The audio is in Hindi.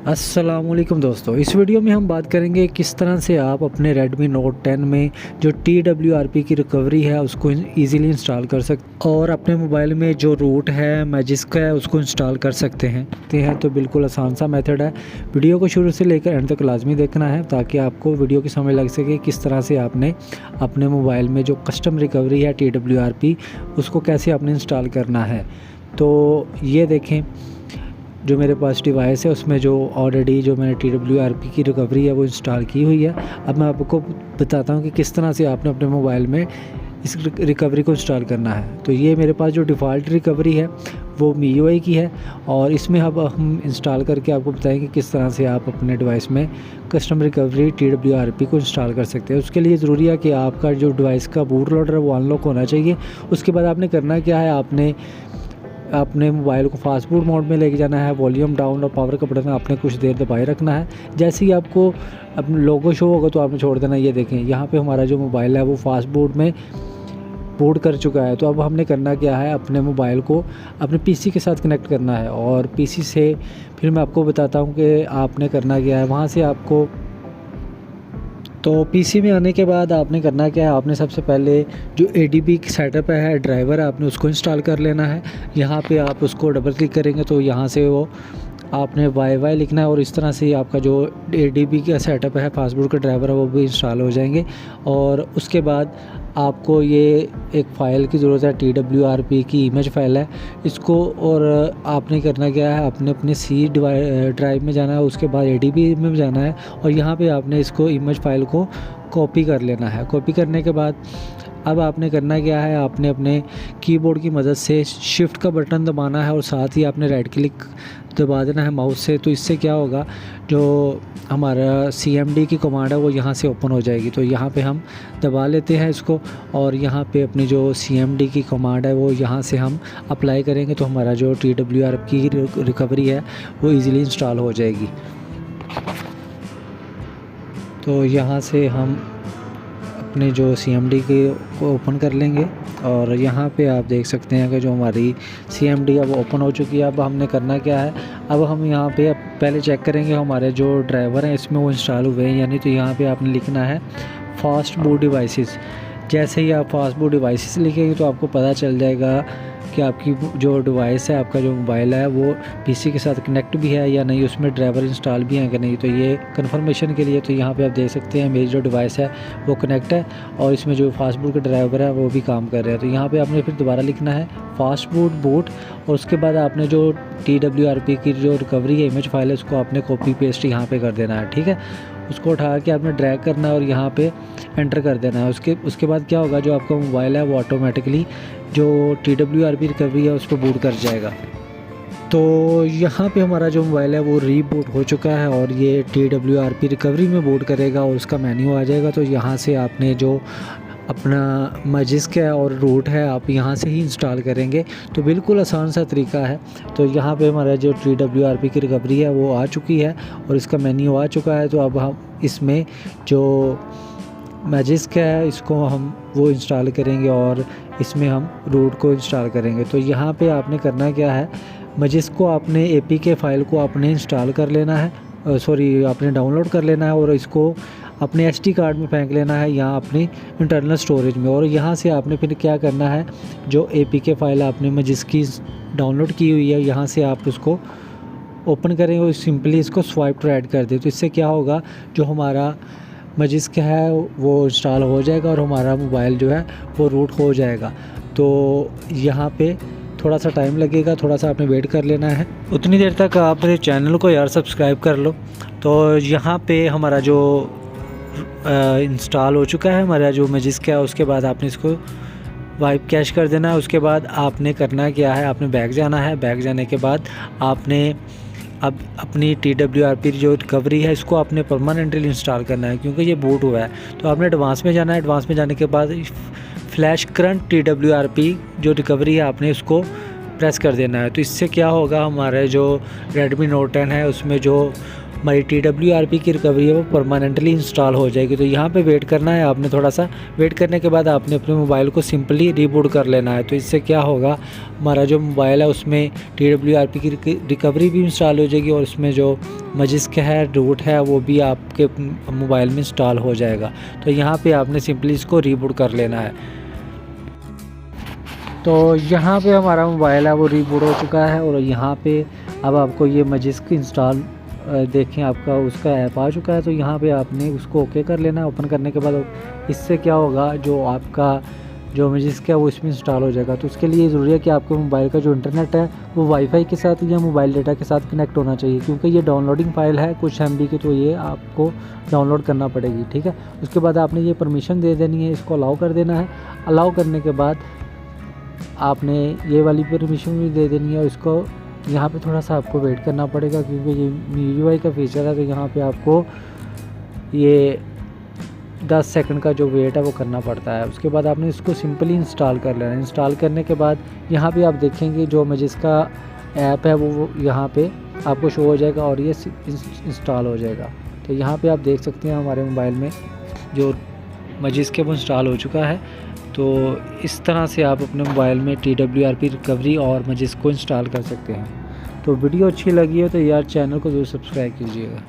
अस्सलामुअलैकुम दोस्तों, इस वीडियो में हम बात करेंगे किस तरह से आप अपने Redmi Note 10 में जो TWRP की रिकवरी है उसको इजीली इंस्टॉल कर सकते और अपने मोबाइल में जो रूट है मैजिस्क है उसको इंस्टॉल कर सकते हैं। तो बिल्कुल आसान सा मेथड है। वीडियो को शुरू से लेकर एंड तक लाजमी देखना है ताकि आपको वीडियो की समझ लग सके किस तरह से आपने अपने मोबाइल में जो कस्टम रिकवरी है TWRP उसको कैसे आपने इंस्टॉल करना है। तो ये देखें, जो मेरे पास डिवाइस है उसमें जो ऑलरेडी जो मैंने TWRP की रिकवरी है वो इंस्टॉल की हुई है। अब मैं आपको बताता हूँ कि किस तरह से आपने अपने मोबाइल में इस रिकवरी को इंस्टॉल करना है। तो ये मेरे पास जो डिफ़ॉल्ट रिकवरी है वो MIUI की है और इसमें अब हम इंस्टॉल करके आपको बताएंगे किस तरह से आप अपने डिवाइस में कस्टम रिकवरी TWRP को इंस्टॉल कर सकते हैं। उसके लिए ज़रूरी है कि आपका जो डिवाइस का बूट लोडर है वो अनलॉक होना चाहिए। उसके बाद आपने करना क्या है, आपने अपने मोबाइल को फास्ट बूट मोड में लेके जाना है। वॉल्यूम डाउन और पावर का बटन आपने कुछ देर दबाए रखना है। जैसे ही आपको अपना लोगो शो होगा तो आपने छोड़ देना। ये देखें, यहाँ पे हमारा जो मोबाइल है वो फास्ट बूट में बूट कर चुका है। तो अब हमने करना क्या है, अपने मोबाइल को अपने पीसी के साथ कनेक्ट करना है और पीसी से फिर मैं आपको बताता हूँ कि आपने करना क्या है। वहाँ से आपको तो पीसी में आने के बाद आपने करना क्या है, आपने सबसे पहले जो ADB की सेटअप है ड्राइवर है आपने उसको इंस्टॉल कर लेना है। यहाँ पे आप उसको डबल क्लिक करेंगे तो यहाँ से वो आपने YY लिखना है और इस तरह से आपका जो ADB का सेटअप है फास्टबूट का ड्राइवर है वो भी इंस्टॉल हो जाएंगे। और उसके बाद आपको ये एक फ़ाइल की ज़रूरत है, TWRP की इमेज फ़ाइल है इसको। और आपने करना क्या है, आपने अपने C ड्राइव में जाना है, उसके बाद ADB में जाना है और यहाँ पे आपने इसको इमेज फ़ाइल को कॉपी कर लेना है। कॉपी करने के बाद अब आपने करना क्या है, आपने अपने कीबोर्ड की मदद से शिफ्ट का बटन दबाना है और साथ ही आपने राइट क्लिक दबा देना है माउस से। तो इससे क्या होगा, जो हमारा CMD की कमांड है वो यहाँ से ओपन हो जाएगी। तो यहाँ पे हम दबा लेते हैं इसको और यहाँ पे अपनी जो CMD की कमांड है वो यहाँ से हम अप्लाई करेंगे तो हमारा जो TWRP की रिकवरी है वो ईज़िली इंस्टॉल हो जाएगी। तो यहाँ से हम अपने जो CMD को ओपन कर लेंगे और यहाँ पे आप देख सकते हैं कि जो हमारी CMD है वो ओपन हो चुकी है। अब हमने करना क्या है, अब हम यहाँ पे पहले चेक करेंगे हमारे जो ड्राइवर हैं इसमें वो इंस्टॉल हुए हैं यानी। तो यहाँ पे आपने लिखना है फास्ट बूट डिवाइसेस। जैसे ही आप फास्ट बूट डिवाइसेस लिखेंगे तो आपको पता चल जाएगा कि आपकी जो डिवाइस है, आपका जो मोबाइल है वो पीसी के साथ कनेक्ट भी है या नहीं, उसमें ड्राइवर इंस्टॉल भी है कि नहीं। तो ये कंफर्मेशन के लिए तो यहाँ पे आप देख सकते हैं मेरी जो डिवाइस है वो कनेक्ट है और इसमें जो फास्ट बूट का ड्राइवर है वो भी काम कर रहा है। तो यहाँ पे आपने फिर दोबारा लिखना है फास्ट बूट और उसके बाद आपने जो TWRP की जो रिकवरी है इमेज फाइल है उसको आपने कॉपी पेस्ट यहाँ पर कर देना है। ठीक है, उसको उठा के आपने ड्रैग करना है और यहाँ पे एंटर कर देना है। उसके बाद क्या होगा, जो आपका मोबाइल है वो ऑटोमेटिकली जो TWRP रिकवरी है उस पर बूट कर जाएगा। तो यहाँ पे हमारा जो मोबाइल है वो रीबूट हो चुका है और ये TWRP रिकवरी में बूट करेगा और उसका मेन्यू आ जाएगा। तो यहाँ से आपने जो अपना मैजिस्क है और रूट है आप यहाँ से ही इंस्टॉल करेंगे। तो बिल्कुल आसान सा तरीका है। तो यहाँ पे हमारा जो TWRP की रिकवरी है वो आ चुकी है और इसका मेन्यू आ चुका है। तो अब हम इसमें जो मैजिस्क है इसको हम वो इंस्टॉल करेंगे और इसमें हम रूट को इंस्टॉल करेंगे। तो यहाँ पे आपने करना क्या है, मैजिस्क को आपने APK फ़ाइल को आपने इंस्टॉल कर लेना है, आपने डाउनलोड कर लेना है और इसको अपने SD कार्ड में फेंक लेना है या अपनी इंटरनल स्टोरेज में। और यहाँ से आपने फिर क्या करना है, जो APK फ़ाइल आपने मैजिस्क की डाउनलोड की हुई है यहाँ से आप उसको ओपन करेंगे और सिंपली इसको स्वाइप टू ऐड कर दें। तो इससे क्या होगा, जो हमारा मैजिस्क है वो इंस्टॉल हो जाएगा और हमारा मोबाइल जो है वो रूट हो जाएगा। तो यहाँ पे थोड़ा सा टाइम लगेगा, थोड़ा सा आपने वेट कर लेना है। उतनी देर तक आप मेरे चैनल को यार सब्सक्राइब कर लो। तो यहाँ पे हमारा जो इंस्टॉल हो चुका है हमारा जो मैजिस्क है, उसके बाद आपने इसको वाइप कैश कर देना है। उसके बाद आपने करना क्या है, आपने बैक जाना है। बैक जाने के बाद आपने अब अपनी TWRP जो रिकवरी है इसको आपने परमानेंटली इंस्टॉल करना है क्योंकि ये बूट हुआ है। तो आपने एडवांस में जाना है। एडवांस में जाने के बाद फ्लैश करंट TWRP जो रिकवरी है आपने उसको प्रेस कर देना है। तो इससे क्या होगा, हमारे जो Redmi Note 10 है उसमें जो हमारी TWRP की रिकवरी है वो परमानेंटली इंस्टॉल हो जाएगी। तो यहाँ पे वेट करना है आपने, थोड़ा सा वेट करने के बाद आपने अपने मोबाइल को सिंपली रीबूट कर लेना है। तो इससे क्या होगा, हमारा जो मोबाइल है उसमें TWRP की रिकवरी भी इंस्टॉल हो जाएगी और उसमें जो मजिस्क है, रूट है, वो भी आपके मोबाइल में इंस्टॉल हो जाएगा। तो यहाँ पे आपने सिंपली इसको रीबूट कर लेना है। तो यहाँ पे हमारा मोबाइल है वो रीबूट हो चुका है और यहाँ पे अब आपको ये मजिस्क इंस्टॉल देखें आपका उसका ऐप आ चुका है। तो यहाँ पे आपने उसको ओके कर लेना है। ओपन करने के बाद इससे क्या होगा, जो आपका जो मजिस्क है वो इसमें इंस्टॉल हो जाएगा। तो उसके लिए ज़रूरी है कि आपके मोबाइल का जो इंटरनेट है वो वाईफाई के साथ या मोबाइल डेटा के साथ कनेक्ट होना चाहिए, क्योंकि ये डाउनलोडिंग फ़ाइल है कुछ MB की, तो ये आपको डाउनलोड करना पड़ेगी। ठीक है, उसके बाद आपने ये परमिशन दे देनी है, इसको अलाउ कर देना है। अलाउ करने के बाद आपने ये वाली परमिशन भी दे देनी है। इसको यहाँ पे थोड़ा सा आपको वेट करना पड़ेगा, क्योंकि ये MIUI का फीचर है। तो यहाँ पे आपको ये 10 सेकंड का जो वेट है वो करना पड़ता है। उसके बाद आपने इसको सिंपली इंस्टॉल कर लेना है। इंस्टॉल करने के बाद यहाँ पे आप देखेंगे जो मजिस्का ऐप है वो यहाँ पे आपको शो हो जाएगा और ये इंस्टॉल हो जाएगा। तो यहाँ पे आप देख सकते हैं हमारे मोबाइल में जो मजिस्क है वो इंस्टॉल हो चुका है। तो इस तरह से आप अपने मोबाइल में TWRP रिकवरी और मजिस्क को इंस्टॉल कर सकते हैं। तो वीडियो अच्छी लगी हो तो यार चैनल को ज़रूर सब्सक्राइब कीजिएगा।